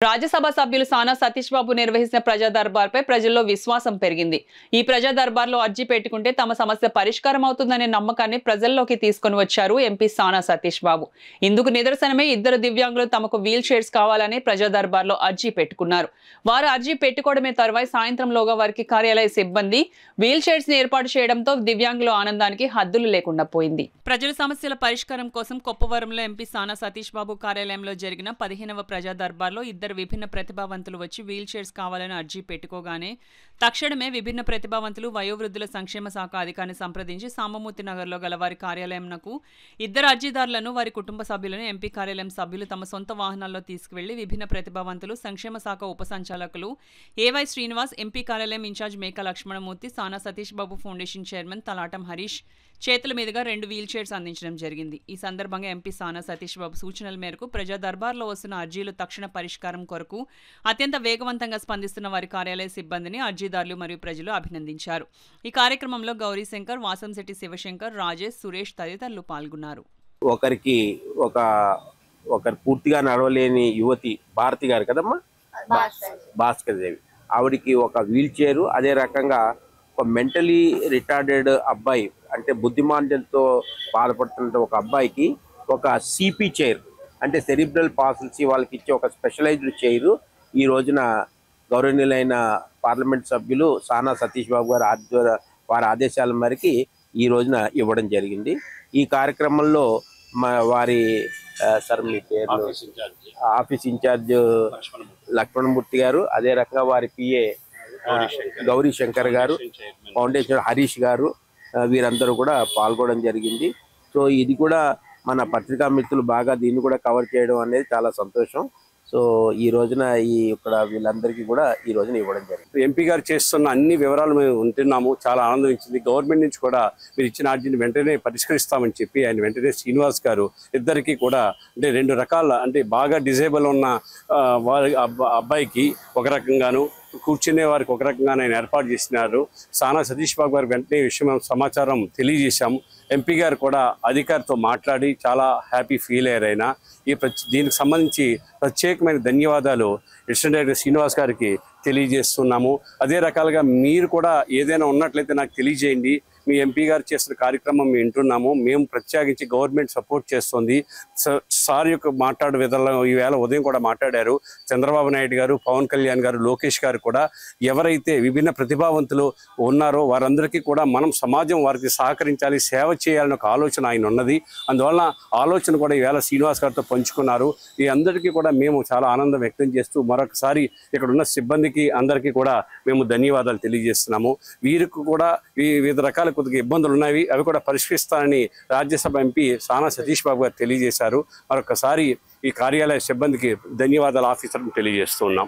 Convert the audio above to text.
రాజ్యసభ సభ్యులు సానా సతీష్ బాబు నిర్వహించిన ప్రజా దర్బార్పై ప్రజల్లో విశ్వాసం పెరిగింది. ఈ ప్రజా దర్బార్లో అర్జీ పెట్టుకుంటే తమ సమస్య పరిష్కారం అవుతుందనే నమ్మకాన్ని ప్రజల్లోకి తీసుకొని వచ్చారు ఎంపీ సానా సతీష్ బాబు. ఇందుకు నిదర్శనమే ఇద్దరు దివ్యాంగులు తమకు వీల్ చైర్స్ కావాలని ప్రజా దర్బార్లో అర్జీ పెట్టుకున్నారు. వారు అర్జీ పెట్టుకోవడమే తరువాయి సాయంత్రంలోగా వారికి కార్యాలయ సిబ్బంది వీల్ చైర్స్ ని ఏర్పాటు చేయడంతో దివ్యాంగుల ఆనందానికి హద్దులు లేకుండా పోయింది. ప్రజల సమస్యల పరిష్కారం కోసం కొప్పవరంలో ఎంపీ సానా సతీష్ బాబు కార్యాలయంలో జరిగిన 15వ ప్రజా దర్బార్లో విభిన్న ప్రతిభావంతులు వచ్చి వీల్ చైర్స్ కావాలని అర్జీ పెట్టుకోగానే తక్షణమే విభిన్న ప్రతిభావంతులు వయోవృద్ధుల సంక్షేమ శాఖ అధికారిని సంప్రదించి సామమూర్తి నగర్లో గల వారి కార్యాలయంకు ఇద్దరు అర్జీదారులను వారి కుటుంబ సభ్యులను ఎంపీ కార్యాలయం సభ్యులు తమ సొంత వాహనాల్లో తీసుకువెళ్లి విభిన్న ప్రతిభావంతులు సంక్షేమ శాఖ ఉప సంచాలకులు ఏవై శ్రీనివాస్, ఎంపీ కార్యాలయం ఇన్ఛార్జ్ మేకా లక్ష్మణమూర్తి, సానా సతీష్ బాబు ఫౌండేషన్ చైర్మన్ తలాటం హరీష్ చేతుల మీదుగా 2 వీల్ చైర్స్ అందించడం జరిగింది. ఈ సందర్భంగా ఎంపీ సానా సతీష్ బాబు సూచనల మేరకు ప్రజా దర్బార్లో వస్తున్న అర్జీలు తక్షణ పరిష్కారం కొరకు అత్యంత వేగవంతంగా స్పందిస్తున్న వారి కార్యాలయ సిబ్బందిని అర్జీదారులు మరియు ప్రజలు అభినందించారు. ఈ కార్యక్రమంలో గౌరీశంకర్, వాసంశెట్టి శివశంకర్, రాజేష్, సురేష్ తదితరులు పాల్గొన్నారు. ఒకరు పూర్తిగా నడవలేని యువతి భారతి గారు కదమ్మా, భాస్కర్ దేవి, ఆవిడికి ఒక వీల్ చైరు, అదే రకంగా ఒక మెంటలీ రిటార్డెడ్ అబ్బాయి అంటే బుద్ధిమాంద్యంతో బాధపడుతున్న ఒక అబ్బాయికి ఒక సిపి చైర్ అంటే సెరిబ్రల్ పాల్సీ వాళ్ళకి ఇచ్చే ఒక స్పెషలైజ్డ్ చైరు ఈ రోజున గౌరవనీయులైన పార్లమెంట్ సభ్యులు సానా సతీష్ బాబు గారు వారి ఆదేశాల మేరకు ఈ రోజున ఇవ్వడం జరిగింది. ఈ కార్యక్రమంలో వారి సార్ మీ పేరు ఆఫీస్ ఇన్ఛార్జ్ లక్ష్మణమూర్తి గారు, అదే రకంగా వారి పిఏ గౌరీశంకర్ గారు, ఫౌండేషన్ హరీష్ గారు, వీరందరూ కూడా పాల్గొనడం జరిగింది. సో ఇది కూడా మన పత్రికా మిత్రులు బాగా దీన్ని కూడా కవర్ చేయడం అనేది చాలా సంతోషం. సో ఈ రోజున ఇక్కడ వీళ్ళందరికీ కూడా ఈ రోజున ఇవ్వడం జరిగింది. ఎంపీ గారు చేస్తున్న అన్ని వివరాలు మేము ఉంటున్నాము, చాలా ఆనందం ఇచ్చింది. గవర్నమెంట్ నుంచి కూడా మీరు ఇచ్చిన అర్జీని వెంటనే పరిష్కరిస్తామని చెప్పి ఆయన వెంటనే శ్రీనివాస్ గారు ఇద్దరికి కూడా అంటే 2 రకాల అంటే బాగా డిజేబుల్ ఉన్న వారి అబ్బాయికి ఒక రకంగాను, కూర్చునే వారికి ఒక రకంగా ఆయన ఏర్పాటు చేసినారు. సానా సతీష్ బాబు గారు వెంటనే విషయం సమాచారం తెలియజేశాము. ఎంపీ గారు కూడా అధికారితో మాట్లాడి చాలా హ్యాపీ ఫీల్ అయ్యారు. ఆయన దీనికి సంబంధించి ప్రత్యేకమైన ధన్యవాదాలు అసిస్టెంట్ డైరెక్టర్ శ్రీనివాస్ గారికి తెలియజేస్తున్నాము. అదే రకాలుగా మీరు కూడా ఏదైనా ఉన్నట్లయితే నాకు తెలియజేయండి. మీ ఎంపీ గారు చేసిన కార్యక్రమం మేము వింటున్నాము. మేము ప్రత్యేకించి గవర్నమెంట్ సపోర్ట్ చేస్తుంది. సార్ యొక్క మాట్లాడే విధానంలో ఈవేళ ఉదయం కూడా మాట్లాడారు. చంద్రబాబు నాయుడు గారు, పవన్ కళ్యాణ్ గారు, లోకేష్ గారు కూడా ఎవరైతే విభిన్న ప్రతిభావంతులు ఉన్నారో వారందరికీ కూడా మనం సమాజం వారికి సహకరించాలి, సేవ చేయాలని ఒక ఆలోచన ఆయన ఉన్నది. అందువలన ఆలోచన కూడా ఈవేళ శ్రీనివాస్ గారితో పంచుకున్నారు. ఈ అందరికీ కూడా మేము చాలా ఆనందం వ్యక్తం చేస్తూ మరొకసారి ఇక్కడ ఉన్న సిబ్బందికి అందరికీ కూడా మేము ధన్యవాదాలు తెలియజేస్తున్నాము. వీరికి కూడా వివిధ రకాల కొద్దిగా ఇబ్బందులు ఉన్నాయి, అవి కూడా పరిష్కరిస్తానని రాజ్యసభ ఎంపీ సానా సతీష్ బాబు గారు తెలియజేశారు. మరొకసారి ఈ కార్యాలయ సిబ్బందికి ధన్యవాదాలు ఆఫీసర్ని తెలియజేస్తున్నాం.